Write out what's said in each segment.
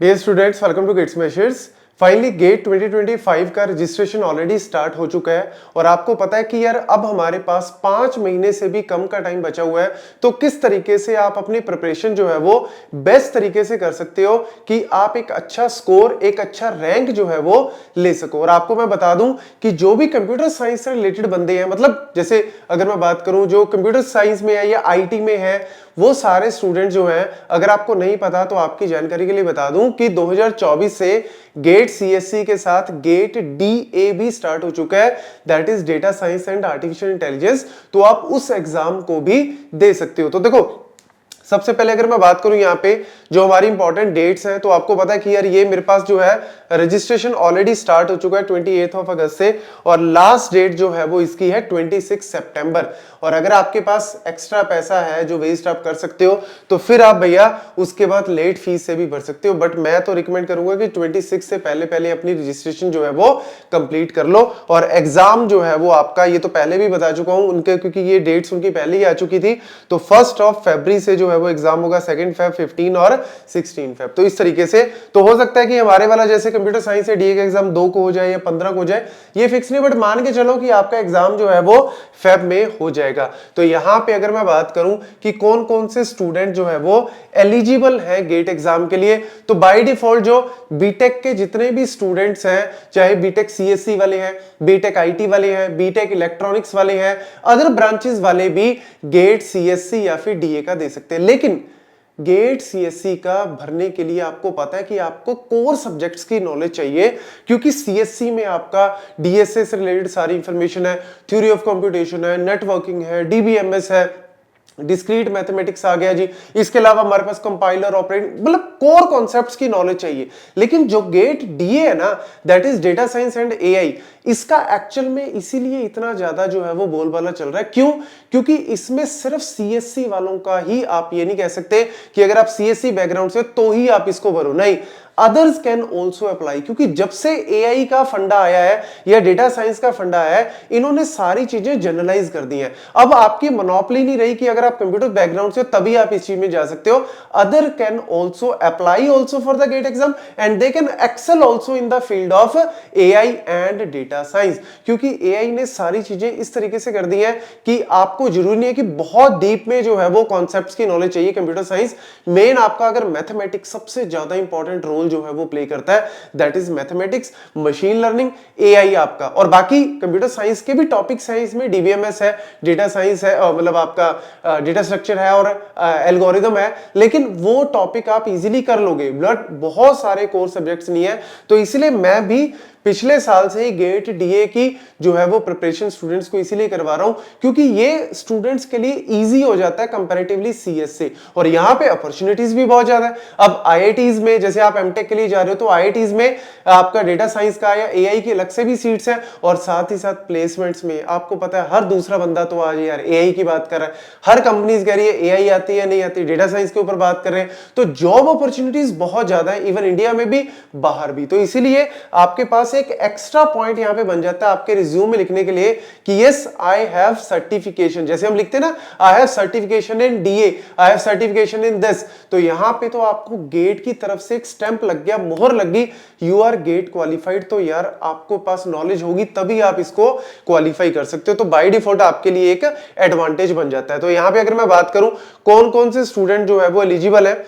Hey students, welcome to Gates Measures. Finally get 2025 का registration already start हो चुका है और आपको पता है कि यार अब हमारे पास 5 महीने से भी कम का टाइम बचा हुआ है। तो किस तरीके से आप अपनी प्रिपरेशन जो है वो बेस्ट तरीके से कर सकते हो कि आप एक अच्छा स्कोर, एक अच्छा रैंक जो है वो ले सको। और आपको मैं बता दूं कि जो भी कंप्यूटर साइंस से रिलेटेड बंदे हैं, मतलब जैसे अगर मैं बात करूं जो कंप्यूटर साइंस में है या आईटी में है, वो सारे स्टूडेंट जो हैं, अगर आपको नहीं पता तो आपकी जानकारी के लिए बता दूं कि 2024 से गेट सीएससी के साथ गेट डीए भी स्टार्ट हो चुका है, that is data science and artificial intelligence. तो आप उस एग्जाम को भी दे सकते हो। तो देखो, सबसे पहले अगर मैं बात करूं यहाँ पे जो हमारी इंपॉर्टेंट डेट्स हैं, तो आपको पता है कि यार ये मेरे पास जो है रजिस्ट्रेशन ऑलरेडी स्टार्ट हो चुका है 28 अगस्त से और लास्ट डेट जो है वो इसकी है 26 सितंबर। और अगर आपके पास एक्स्ट्रा पैसा है जो वेस्ट आप कर सकते हो तो फिर आप भैया उसके बाद लेट फीस से भी भर सकते हो, बट मैं तो रिकमेंड करूंगा कि 26 से पहले पहले अपनी रजिस्ट्रेशन जो है वो कंप्लीट कर लो। और एग्जाम जो है वो आपका, ये तो पहले भी बता चुका हूं उनके, क्योंकि ये डेट्स उनकी पहले ही आ चुकी थी। तो 1 फरवरी से जो है वो एग्जाम होगा, 2 फेब, 15 और 16 फेब। तो इस तरीके से तो हो सकता है कि हमारे वाला जैसे कंप्यूटर साइंस से डीए का एग्जाम 2 को हो जाए या 15 को हो जाए, ये फिक्स नहीं, बट मान के चलो कि आपका एग्जाम जो है वो फेब में हो जाएगा। तो यहां पे अगर मैं बात करूं कि कौन कौन से स्टूडेंट जो है वो एलिजिबल है गेट एग्जाम के लिए, तो बाय डिफॉल्ट जो बीटेक के जितने भी स्टूडेंट्स हैं, चाहे बीटेक सीएससी वाले हैं, बीटेक आईटी वाले हैं, बीटेक इलेक्ट्रॉनिक्स वाले हैं, अदर ब्रांचेस वाले भी गेट सीएससी या फिर डीए का दे सकते हैं। लेकिन गेट सीएससी का भरने के लिए आपको पता है कि आपको कोर सब्जेक्ट्स की नॉलेज चाहिए, क्योंकि सीएससी में आपका डीएसए से रिलेटेड सारी इंफॉर्मेशन है, थ्योरी ऑफ कंप्यूटेशन है, नेटवर्किंग है, डीबीएमएस है, डिस्क्रीट मैथमेटिक्स आ गया जी। इसके अलावा हमारे पास कंपाइलर, ऑपरेंड, मतलब कोर कॉन्सेप्ट्स की नॉलेज चाहिए। लेकिन जो गेट डीए है ना, that is data science and AI, इसका एक्चुअल में इसीलिए इतना ज्यादा जो है वो बोलबाला चल रहा है। क्यों? क्योंकि इसमें सिर्फ सीएससी वालों का ही, आप ये नहीं कह सकते कि अगर आप सीएससी बैकग्राउंड से तो ही आप इसको भरो, नहीं, अदर्स कैन ऑल्सो अप्लाई। क्योंकि जब से एआई का फंडा आया है या डेटा साइंस का फंडा आया है, इन्होंने सारी चीजें जनरलाइज कर दी हैं। अब आपकी मोनोपोली नहीं रही कि अगर आप कंप्यूटर बैकग्राउंड से तभी आप इस चीज में जा सकते हो। Other can also apply also for the GATE exam and they can excel also in the field of AI and data science. क्योंकि एआई ने सारी चीजें इस तरीके से कर दी है कि आपको जरूरी नहीं है कि बहुत डीप में जो है वो कॉन्सेप्ट्स की नॉलेज चाहिए। कंप्यूटर साइंस मेन आपका अगर मैथमेटिक्स सबसे ज्यादा इंपॉर्टेंट रोल जो है वो प्ले करता है, that is mathematics, machine learning, AI आपका। और बाकी कंप्यूटर साइंस के भी टॉपिक्स हैं इसमें, डीबीएमएस है, डेटा साइंस है, मतलब आपका डेटा स्ट्रक्चर है और एल्गोरिदम है। लेकिन वो टॉपिक आप इजीली कर लोगे, बट बहुत सारे कोर सब्जेक्ट्स नहीं है। तो इसलिए मैं भी पिछले साल से ही गेट डीए की जो है वो प्रिपरेशन स्टूडेंट्स को इसीलिए करवा रहा हूं क्योंकि ये स्टूडेंट्स के लिए इजी हो जाता है कंपैरेटिवली सीएस से, और यहां पे अपॉर्चुनिटीज भी बहुत ज्यादा है। अब आईआईटीज में जैसे आप एमटेक के लिए जा रहे हो तो आईआईटीज में आपका डेटा साइंस का या एआई की अलग से भी सीट्स हैं, और साथ ही साथ प्लेसमेंट्स में आपको पता है हर दूसरा बंदा तो आज यार एआई की बात कर रहा है, हर कंपनीज कह रही है एआई आती है नहीं आती, डेटा साइंस के ऊपर बात कर रहे हैं। तो जॉब अपॉर्चुनिटीज बहुत ज्यादा है, इवन इंडिया में भी बाहर भी। तो इसीलिए आपके पास एक एक्स्ट्रा पॉइंट यहां पे बन जाता है आपके रिज्यूम में लिखने के लिए कि यस आई हैव सर्टिफिकेशन। जैसे हम लिखते हैं ना, I have certification in DA, I have certification in this, तो यहां पे तो आपको गेट की तरफ से एक स्टैंप लग गया, मोहर लग गई, यू आर गेट क्वालिफाइड। तो यार आपको पास नॉलेज होगी तभी आप इसको क्वालिफाई कर सकते हो। तो बाय डिफॉल्ट आपके लिए एक एडवांटेज बन जाता है। तो यहां पे अगर मैं बात करूं कौन कौन से स्टूडेंट जो है वो एलिजिबल है,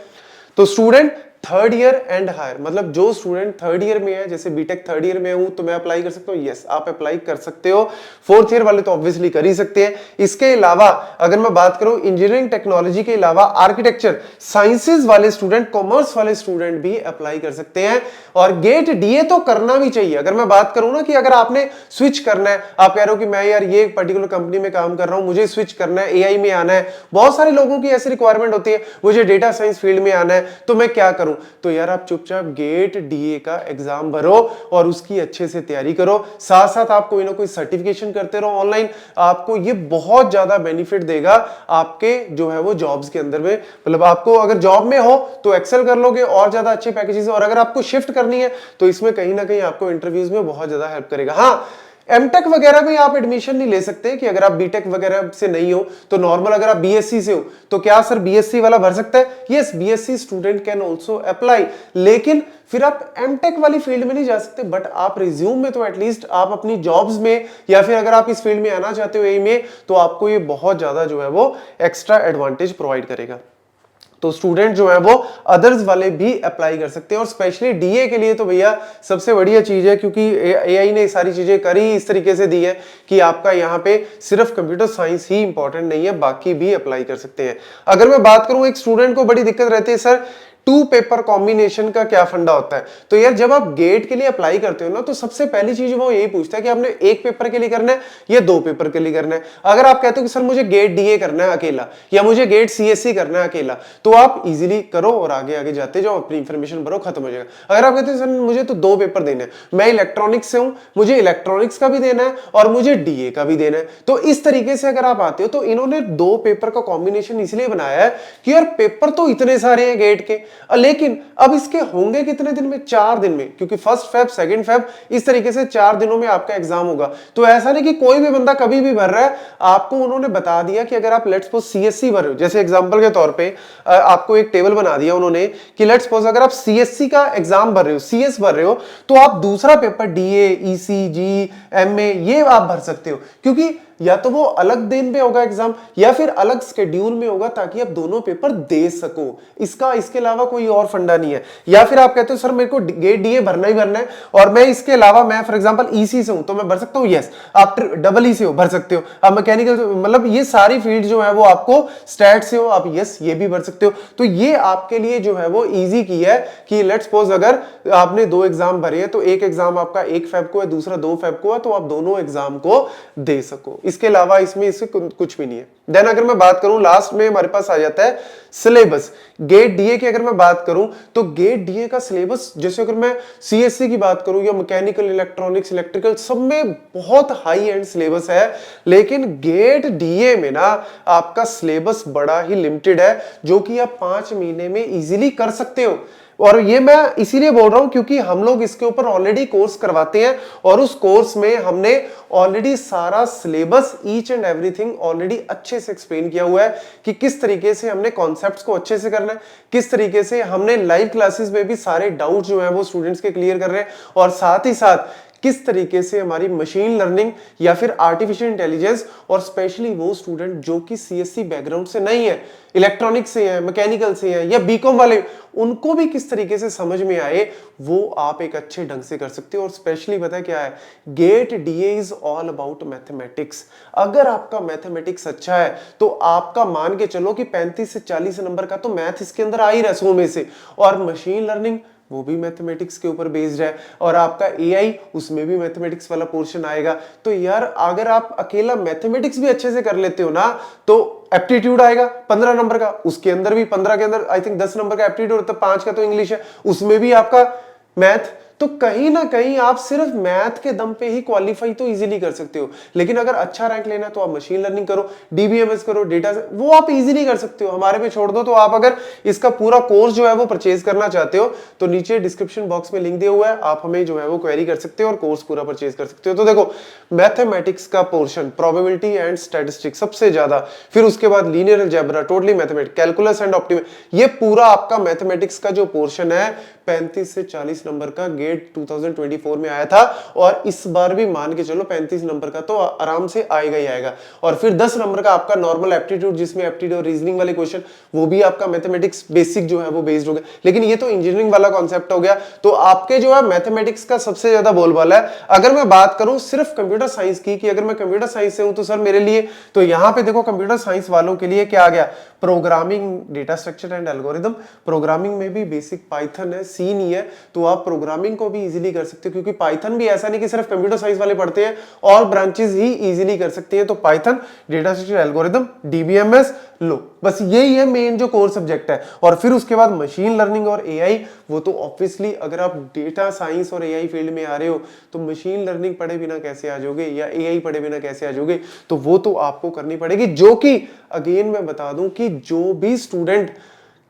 तो student third year and higher, मतलब जो स्टूडेंट थर्ड ईयर में है, जैसे बीटेक थर्ड ईयर में हूं तो मैं अप्लाई कर सकता हूं, यस आप अप्लाई कर सकते हो। फोर्थ ईयर वाले तो ऑब्वियसली कर ही सकते हैं। इसके अलावा अगर मैं बात करूं इंजीनियरिंग टेक्नोलॉजी के अलावा आर्किटेक्चर साइंसेज वाले स्टूडेंट, कॉमर्स वाले स्टूडेंट भी अप्लाई कर सकते हैं। और गेट डीए तो करना भी चाहिए। अगर मैं बात करूं ना कि अगर आपने स्विच करना है, आप कह रहे हो कि मैं यार ये पर्टिकुलर कंपनी में काम कर रहा हूं, मुझे स्विच करना है, एआई में आना है, बहुत सारे लोगों की ऐसी रिक्वायरमेंट होती है, मुझे डेटा साइंस फील्ड में आना है, तो मैं क्या करूं? तो यार आप चुपचाप गेट डीए का एग्जाम भरो और उसकी अच्छे से तैयारी करो, साथ साथ आप कोई ना कोई सर्टिफिकेशन करते रहो ऑनलाइन। आपको ये बहुत ज्यादा बेनिफिट देगा आपके जो है वो जॉब्स के अंदर में, मतलब आपको अगर जॉब में हो तो एक्सेल कर लोगे और ज्यादा अच्छे पैकेजेस, और अगर आपको शिफ्ट करनी है तो इसमें कहीं ना कहीं आपको इंटरव्यूज में बहुत ज्यादा हेल्प करेगा। हाँ, एमटेक वगैरह में आप एडमिशन नहीं ले सकते कि अगर आप बीटेक वगैरह से नहीं हो तो नॉर्मल, अगर आप बीएससी से हो तो क्या सर बीएससी वाला भर सकता है? Yes, BSc student can also apply, लेकिन फिर आप एमटेक वाली फील्ड में नहीं जा सकते, बट आप रिज्यूम में तो एटलीस्ट आप अपनी जॉब्स में, या फिर अगर आप इस फील्ड में आना चाहते हो एई में, तो आपको ये बहुत ज्यादा जो है वो एक्स्ट्रा एडवांटेज प्रोवाइड करेगा। तो स्टूडेंट जो है वो अदर्स वाले भी अप्लाई कर सकते हैं, और स्पेशली डीए के लिए तो भैया सबसे बढ़िया चीज है, क्योंकि एआई ने सारी चीजें करी इस तरीके से दी है कि आपका यहाँ पे सिर्फ कंप्यूटर साइंस ही इंपॉर्टेंट नहीं है, बाकी भी अप्लाई कर सकते हैं। अगर मैं बात करूं, एक स्टूडेंट को बड़ी दिक्कत रहती है सर टू पेपर कॉम्बिनेशन का क्या फंडा होता है। तो यार जब आप गेट के लिए अप्लाई करते हो ना, तो सबसे पहली चीज वो यही पूछता है कि आपने एक पेपर के लिए करना है या दो पेपर के लिए करना है। अगर आप कहते हो कि सर मुझे गेट डीए करना है अकेला या मुझे गेट सीएससी करना है अकेला, तो आप इजीली करो और आगे आगे जाते जाओ, अपनी इंफॉर्मेशन भरो, खत्म हो जाएगा। अगर आप कहते हो सर मुझे तो दो पेपर देने हैं, मैं इलेक्ट्रॉनिक्स से हूं, मुझे इलेक्ट्रॉनिक्स का भी देना है और मुझे डीए का भी देना है, तो इस तरीके से अगर आप आते हो, तो इन्होंने दो पेपर का कॉम्बिनेशन इसलिए बनाया है कि यार पेपर तो इतने सारे हैं गेट के, लेकिन अब इसके होंगे कितने दिन में? 4 दिन में, क्योंकि 1 फेब 2 फेब इस तरीके से 4 दिनों में आपका एग्जाम होगा। तो ऐसा नहीं कि कोई भी बंदा कभी भी भर रहा है, आपको उन्होंने बता दिया कि अगर आप लेट्स सपोज सीएससी भर रहे हो, जैसे एग्जांपल के तौर पे आपको एक टेबल बना दिया उन्होंने कि लेट्स सपोज अगर आप सीएससी का एग्जाम भर रहे हो, सीएस भर रहे हो, तो आप दूसरा पेपर डीए, ईसीजी, एमए ये आप भर सकते हो, क्योंकि या तो वो अलग दिन पे होगा एग्जाम या फिर अलग शेड्यूल में होगा, ताकि आप दोनों पेपर दे सको। इसके अलावा कोई और फंडा नहीं है। या फिर आप कहते हो सर मेरे को गेट डीए भरना ही भरना है और मैं इसके अलावा मैं फॉर एग्जांपल ईसी से हूं तो मैं भर सकता हूं, यस। आप डबल ई से हो भर सकते हो, आप मैकेनिकल मतलब ये सारी फील्ड जो है वो आपको स्टैट से हो आप यस ये भी भर सकते हो। तो ये आपके लिए जो है वो इजी की है कि लेट्स सपोज अगर आपने 2 एग्जाम भरे हैं, तो एक एग्जाम आपका 1 फेब को है, दूसरा 2 फेब को है, तो आप दोनों एग्जाम को दे सको। इसके अलावा इसमें इससे कुछ भी नहीं है। देन अगर मैं बात करूं, लास्ट में हमारे पास आ जाता है सिलेबस। गेट डीए की अगर मैं बात करूं, तो गेट डीए का सिलेबस, जैसे अगर मैं सीएससी की बात करूं या मैकेनिकल, इलेक्ट्रॉनिक्स, इलेक्ट्रिकल, सब में बहुत हाई एंड सिलेबस है, लेकिन गेट डीए में ना आपका सिलेबस बड़ा ही लिमिटेड है, जो कि आप 5 महीने में इजीली कर सकते हो। और ये मैं इसीलिए बोल रहा हूं क्योंकि हम लोग इसके ऊपर ऑलरेडी कोर्स करवाते हैं, और उस कोर्स में हमने ऑलरेडी सारा syllabus each and everything already अच्छे से एक्सप्लेन किया हुआ है कि किस तरीके से हमने कॉन्सेप्ट्स को अच्छे से करना है, किस तरीके से हमने लाइव क्लासेस में भी सारे डाउट जो है वो स्टूडेंट्स के क्लियर कर रहे हैं, और साथ ही साथ किस तरीके से हमारी मशीन लर्निंग या फिर आर्टिफिशियल इंटेलिजेंस, और स्पेशली वो स्टूडेंट जो कि सीएससी बैकग्राउंड से नहीं है, इलेक्ट्रॉनिक्स से है, मैकेनिकल से है या बीकॉम वाले, उनको भी किस तरीके से समझ में आए वो आप एक अच्छे ढंग से कर सकते हो। और स्पेशली पता है क्या है, GATE DA is all about mathematics. अगर आपका मैथमेटिक्स अच्छा है तो आपका मान के चलो कि 35 से 40 नंबर का तो मैथ इसके अंदर आ ही रहा है 100 में से, और मशीन लर्निंग वो भी मैथमेटिक्स के ऊपर बेस्ड है, और आपका एआई उसमें भी मैथमेटिक्स वाला पोर्शन आएगा। तो यार अगर आप अकेला मैथमेटिक्स भी अच्छे से कर लेते हो ना, तो एप्टीट्यूड आएगा 15 नंबर का, उसके अंदर भी 15 के अंदर आई थिंक 10 नंबर का एप्टीट्यूड होता है, 5 का तो इंग्लिश है, उसमें भी आपका मैथ। तो कहीं ना कहीं आप सिर्फ मैथ के दम पे ही क्वालिफाई तो इजीली कर सकते हो, लेकिन अगर अच्छा रैंक लेना है तो आप मशीन लर्निंग करो, डीबीएमएस करो, डेटा वो आप इजीली कर सकते हो, हमारे पे छोड़ दो। तो आप अगर इसका पूरा कोर्स जो है वो परचेज करना चाहते हो तो नीचे डिस्क्रिप्शन बॉक्स में लिंक दिया हुआ है, आप हमें जो है वो क्वेरी कर सकते हो और कोर्स पूरा परचेज कर सकते हो। तो देखो मैथमेटिक्स का पोर्शन प्रोबेबिलिटी एंड स्टैटिस्टिक्स सबसे ज्यादा, फिर उसके बाद linear algebra, totally mathematics, calculus and optimisation, ये पूरा आपका मैथमेटिक्स का जो पोर्शन है 35 से 40 नंबर का गेट 2024 में आया था, और इस बार भी मान के चलो 35 नंबर का तो आराम से आएगा ही आएगा। और फिर 10 नंबर का आपका नॉर्मल एप्टीट्यूड, जिसमें एप्टीट्यूड और रीजनिंग वाले क्वेश्चन, वो भी आपका मैथमेटिक्स बेसिक जो है वो बेस्ड हो गया, लेकिन ये तो इंजीनियरिंग वाला कॉन्सेप्ट हो गया। तो आपके जो है मैथमेटिक्स का सबसे ज्यादा बोलबाला है। अगर मैं बात करूं सिर्फ कंप्यूटर साइंस की, कि अगर मैं कंप्यूटर साइंस से हूं तो सर मेरे लिए, तो यहां पे देखो कंप्यूटर साइंस वालों के लिए क्या आ गया, programming, data structure and algorithm. Programming में भी बेसिक पाइथन है, सी नहीं है, तो आप प्रोग्रामिंग को भी इजीली कर सकते हो, क्योंकि पाइथन भी ऐसा नहीं कि सिर्फ कंप्यूटर साइंस वाले पढ़ते हैं, और ब्रांचेस ही इजीली कर सकते हैं। तो Python, data structure, algorithm, DBMS लो, बस यही है मेन जो कोर सब्जेक्ट है। और फिर उसके बाद मशीन लर्निंग और एआई, वो तो ऑब्वियसली अगर आप डेटा साइंस और एआई फील्ड में आ रहे हो तो मशीन लर्निंग पढ़े बिना कैसे आ जाओगे, या एआई पढ़े बिना कैसे आ जाओगे, तो वो तो आपको करनी पड़ेगी। जो कि अगेन मैं बता दूं कि जो भी स्टूडेंट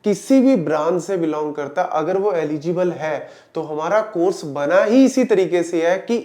किसी भी ब्रांच से बिलोंग करता, अगर वो एलिजिबल है, तो हमारा कोर्स बना ही इसी तरीके से है कि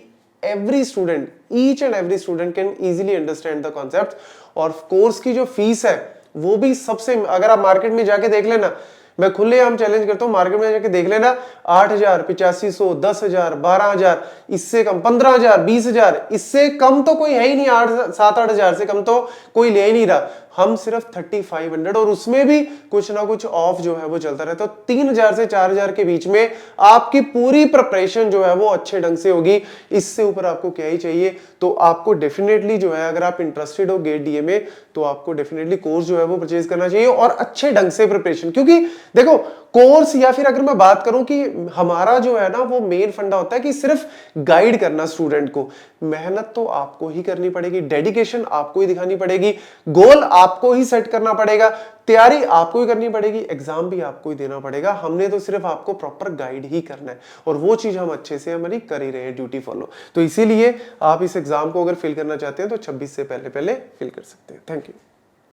every student, each and every student can easily understand the concept. और कोर्स की जो फीस है वो भी सबसे, अगर आप मार्केट में जाके देख लेना, मैं खुलेआम चैलेंज करता हूं, मार्केट में जाके देख लेना, 8,000, 8500, 10,000, 12,000, इससे कम 15,000, 20,000, इससे कम तो कोई है ही नहीं। 7-8 हजार से कम तो कोई ले ही नहीं रहा। हम सिर्फ 3500, और उसमें भी कुछ ना कुछ ऑफ जो है वो चलता रहता है। तो 3,000 से 4,000 के बीच में आपकी पूरी प्रिपरेशन जो है वो अच्छे ढंग से होगी। इससे ऊपर आपको क्या ही चाहिए। तो आपको डेफिनेटली जो है, अगर आप इंटरेस्टेड हो गेट डीए में, तो आपको डेफिनेटली कोर्स जो है वो परचेज करना चाहिए, और अच्छे ढंग से प्रिपरेशन। क्योंकि देखो, कोर्स, या फिर अगर मैं बात करूं कि हमारा जो है ना वो मेन फंडा होता है कि सिर्फ गाइड करना स्टूडेंट को। मेहनत तो आपको ही करनी पड़ेगी, डेडिकेशन आपको ही दिखानी पड़ेगी, गोल आपको ही सेट करना पड़ेगा, तैयारी आपको ही करनी पड़ेगी, एग्जाम भी आपको ही देना पड़ेगा। हमने तो सिर्फ आपको प्रॉपर गाइड ही करना है, और वो चीज हम अच्छे से हमारी कर ही रहे हैं, ड्यूटी फॉलो। तो इसीलिए आप इस एग्जाम को अगर फिल करना चाहते हैं तो 26 से पहले पहले फिल कर सकते हैं। Thank you.